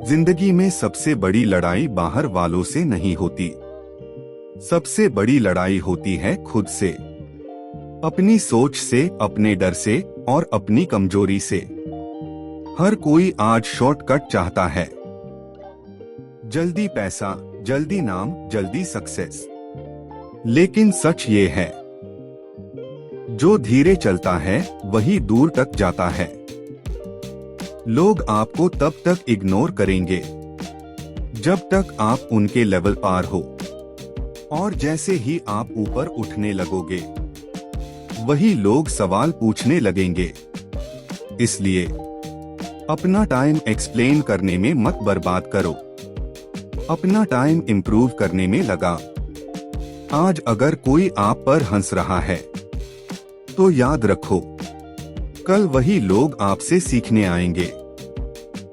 जिंदगी में सबसे बड़ी लड़ाई बाहर वालों से नहीं होती। सबसे बड़ी लड़ाई होती है खुद से, अपनी सोच से, अपने डर से और अपनी कमजोरी से। हर कोई आज शॉर्टकट चाहता है, जल्दी पैसा, जल्दी नाम, जल्दी सक्सेस। लेकिन सच ये है, जो धीरे चलता है वही दूर तक जाता है। लोग आपको तब तक इग्नोर करेंगे जब तक आप उनके लेवल पार हो, और जैसे ही आप ऊपर उठने लगोगे वही लोग सवाल पूछने लगेंगे। इसलिए अपना टाइम एक्सप्लेन करने में मत बर्बाद करो, अपना टाइम इम्प्रूव करने में लगा। आज अगर कोई आप पर हंस रहा है तो याद रखो, कल वही लोग आपसे सीखने आएंगे।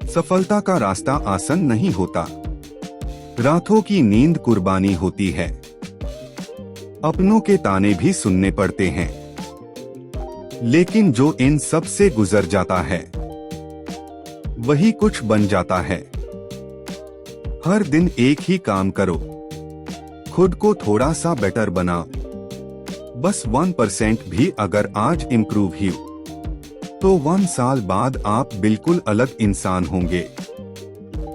सफलता का रास्ता आसान नहीं होता, रातों की नींद कुर्बानी होती है, अपनों के ताने भी सुनने पड़ते हैं। लेकिन जो इन सब से गुजर जाता है वही कुछ बन जाता है। हर दिन एक ही काम करो, खुद को थोड़ा सा बेटर बनाओ। बस 1% भी अगर आज इम्प्रूव ही तो 1 साल बाद आप बिल्कुल अलग इंसान होंगे।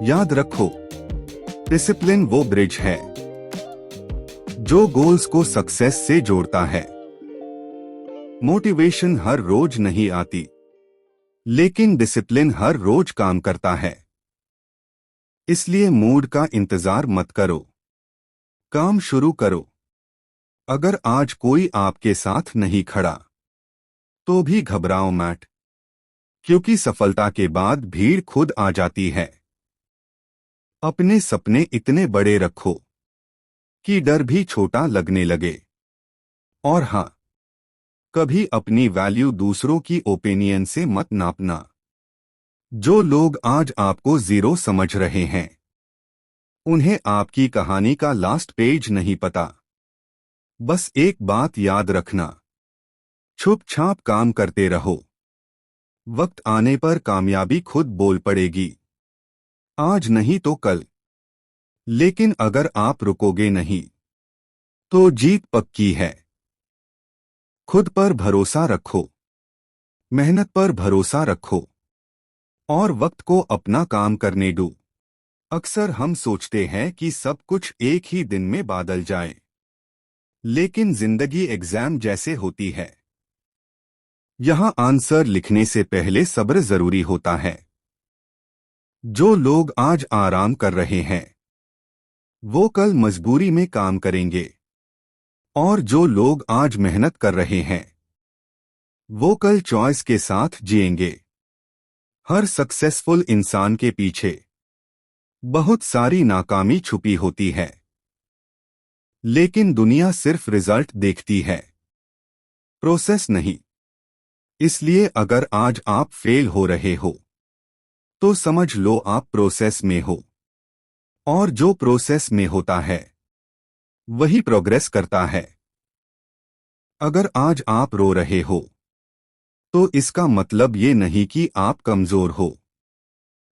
याद रखो, डिसिप्लिन वो ब्रिज है जो गोल्स को सक्सेस से जोड़ता है। मोटिवेशन हर रोज नहीं आती, लेकिन डिसिप्लिन हर रोज काम करता है। इसलिए मूड का इंतजार मत करो, काम शुरू करो। अगर आज कोई आपके साथ नहीं खड़ा तो भी घबराओ मत, क्योंकि सफलता के बाद भीड़ खुद आ जाती है। अपने सपने इतने बड़े रखो कि डर भी छोटा लगने लगे। और हाँ, कभी अपनी वैल्यू दूसरों की ओपिनियन से मत नापना। जो लोग आज आपको जीरो समझ रहे हैं उन्हें आपकी कहानी का लास्ट पेज नहीं पता। बस एक बात याद रखना, छुपछाप काम करते रहो, वक्त आने पर कामयाबी खुद बोल पड़ेगी। आज नहीं तो कल, लेकिन अगर आप रुकोगे नहीं तो जीत पक्की है। खुद पर भरोसा रखो, मेहनत पर भरोसा रखो और वक्त को अपना काम करने दो। अक्सर हम सोचते हैं कि सब कुछ एक ही दिन में बदल जाए, लेकिन जिंदगी एग्जाम जैसे होती है। यहाँ आंसर लिखने से पहले सब्र जरूरी होता है। जो लोग आज आराम कर रहे हैं वो कल मजबूरी में काम करेंगे, और जो लोग आज मेहनत कर रहे हैं वो कल चॉइस के साथ जिएंगे। हर सक्सेसफुल इंसान के पीछे बहुत सारी नाकामी छुपी होती है, लेकिन दुनिया सिर्फ रिजल्ट देखती है, प्रोसेस नहीं। इसलिए अगर आज आप फेल हो रहे हो तो समझ लो आप प्रोसेस में हो, और जो प्रोसेस में होता है वही प्रोग्रेस करता है। अगर आज आप रो रहे हो तो इसका मतलब ये नहीं कि आप कमजोर हो,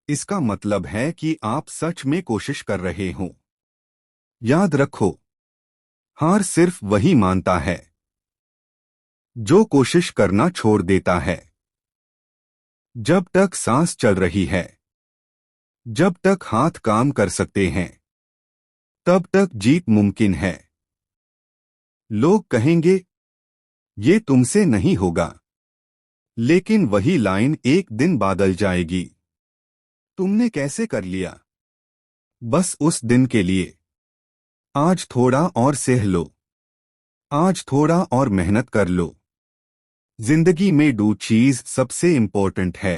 इसका मतलब है कि आप सच में कोशिश कर रहे हो। याद रखो, हार सिर्फ वही मानता है जो कोशिश करना छोड़ देता है। जब तक सांस चल रही है, जब तक हाथ काम कर सकते हैं, तब तक जीत मुमकिन है। लोग कहेंगे ये तुमसे नहीं होगा, लेकिन वही लाइन एक दिन बदल जाएगी। तुमने कैसे कर लिया? बस उस दिन के लिए आज थोड़ा और सह लो, आज थोड़ा और मेहनत कर लो। जिंदगी में दो चीज सबसे इंपॉर्टेंट है,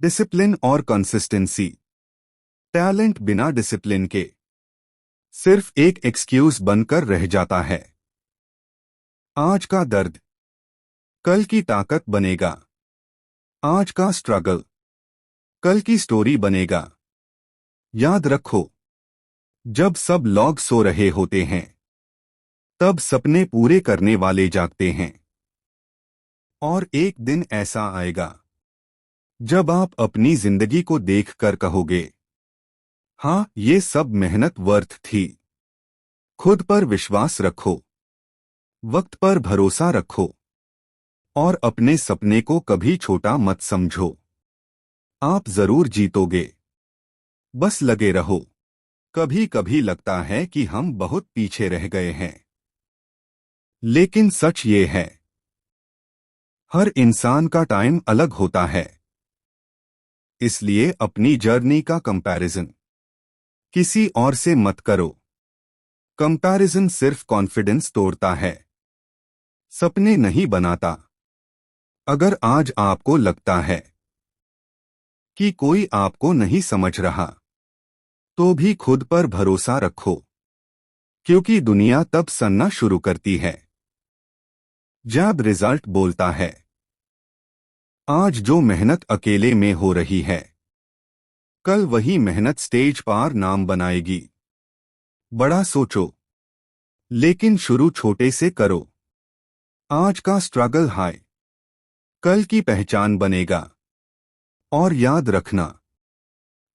डिसिप्लिन और कंसिस्टेंसी। टैलेंट बिना डिसिप्लिन के सिर्फ एक एक्सक्यूज बनकर रह जाता है। आज का दर्द कल की ताकत बनेगा, आज का स्ट्रगल कल की स्टोरी बनेगा। याद रखो, जब सब लोग सो रहे होते हैं तब सपने पूरे करने वाले जागते हैं। और एक दिन ऐसा आएगा जब आप अपनी जिंदगी को देखकर कहोगे, हाँ, ये सब मेहनत वर्थ थी। खुद पर विश्वास रखो, वक्त पर भरोसा रखो और अपने सपने को कभी छोटा मत समझो। आप जरूर जीतोगे। बस लगे रहो। कभी कभी लगता है कि हम बहुत पीछे रह गए हैं, लेकिन सच ये है, हर इंसान का टाइम अलग होता है। इसलिए अपनी जर्नी का कंपैरिजन किसी और से मत करो। कंपैरिजन सिर्फ कॉन्फिडेंस तोड़ता है, सपने नहीं बनाता। अगर आज आपको लगता है कि कोई आपको नहीं समझ रहा, तो भी खुद पर भरोसा रखो, क्योंकि दुनिया तब सनना शुरू करती है जब रिजल्ट बोलता है। आज जो मेहनत अकेले में हो रही है, कल वही मेहनत स्टेज पार नाम बनाएगी। बड़ा सोचो, लेकिन शुरू छोटे से करो। आज का स्ट्रगल हाय कल की पहचान बनेगा। और याद रखना,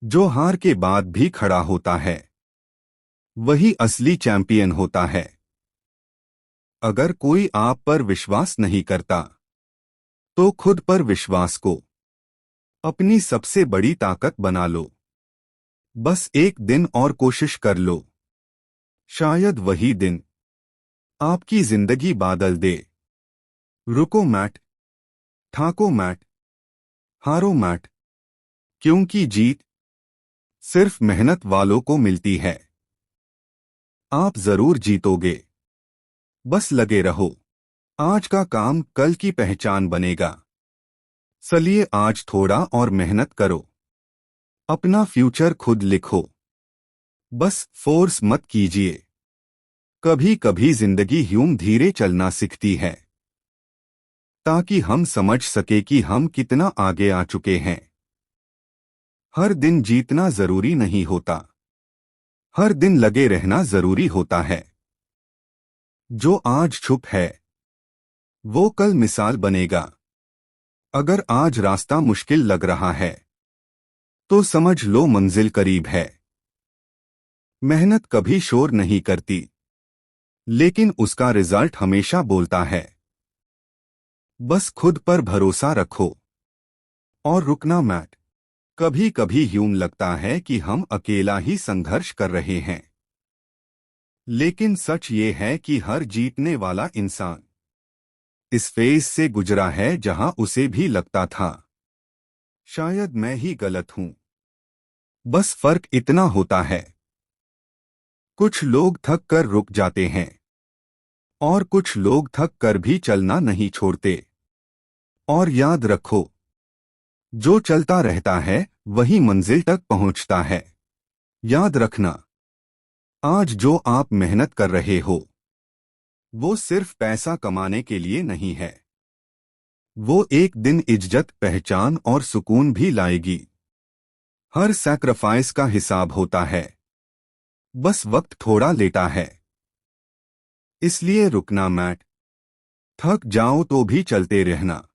जो हार के बाद भी खड़ा होता है, वही असली चैंपियन होता है। अगर कोई आप पर विश्वास नहीं करता, तो खुद पर विश्वास को अपनी सबसे बड़ी ताकत बना लो। बस एक दिन और कोशिश कर लो, शायद वही दिन आपकी जिंदगी बादल दे। रुको मैट, ठाको मैट, हारो मैट, क्योंकि जीत सिर्फ मेहनत वालों को मिलती है। आप जरूर जीतोगे। बस लगे रहो। आज का काम कल की पहचान बनेगा। चलिए आज थोड़ा और मेहनत करो। अपना फ्यूचर खुद लिखो। बस फोर्स मत कीजिए। कभी कभी जिंदगी यूं धीरे चलना सीखती है, ताकि हम समझ सके कि हम कितना आगे आ चुके हैं। हर दिन जीतना जरूरी नहीं होता, हर दिन लगे रहना जरूरी होता है। जो आज चुप है, वो कल मिसाल बनेगा। अगर आज रास्ता मुश्किल लग रहा है, तो समझ लो मंजिल करीब है। मेहनत कभी शोर नहीं करती, लेकिन उसका रिजल्ट हमेशा बोलता है। बस खुद पर भरोसा रखो और रुकना मत। कभी कभी यूं लगता है कि हम अकेला ही संघर्ष कर रहे हैं, लेकिन सच ये है कि हर जीतने वाला इंसान इस फेज से गुजरा है जहां उसे भी लगता था शायद मैं ही गलत हूं। बस फर्क इतना होता है, कुछ लोग थक कर रुक जाते हैं और कुछ लोग थक कर भी चलना नहीं छोड़ते। और याद रखो, जो चलता रहता है वही मंजिल तक पहुंचता है। याद रखना, आज जो आप मेहनत कर रहे हो, वो सिर्फ पैसा कमाने के लिए नहीं है। वो एक दिन इज्जत, पहचान और सुकून भी लाएगी। हर सैक्रिफाइस का हिसाब होता है, बस वक्त थोड़ा लेता है। इसलिए रुकना मत। थक जाओ तो भी चलते रहना,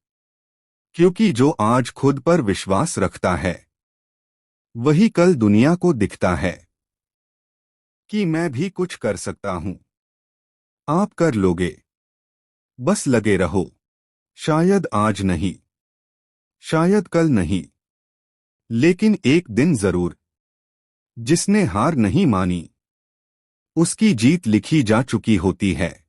क्योंकि जो आज खुद पर विश्वास रखता है, वही कल दुनिया को दिखता है कि मैं भी कुछ कर सकता हूं। आप कर लोगे। बस लगे रहो। शायद आज नहीं, शायद कल नहीं, लेकिन एक दिन जरूर। जिसने हार नहीं मानी, उसकी जीत लिखी जा चुकी होती है।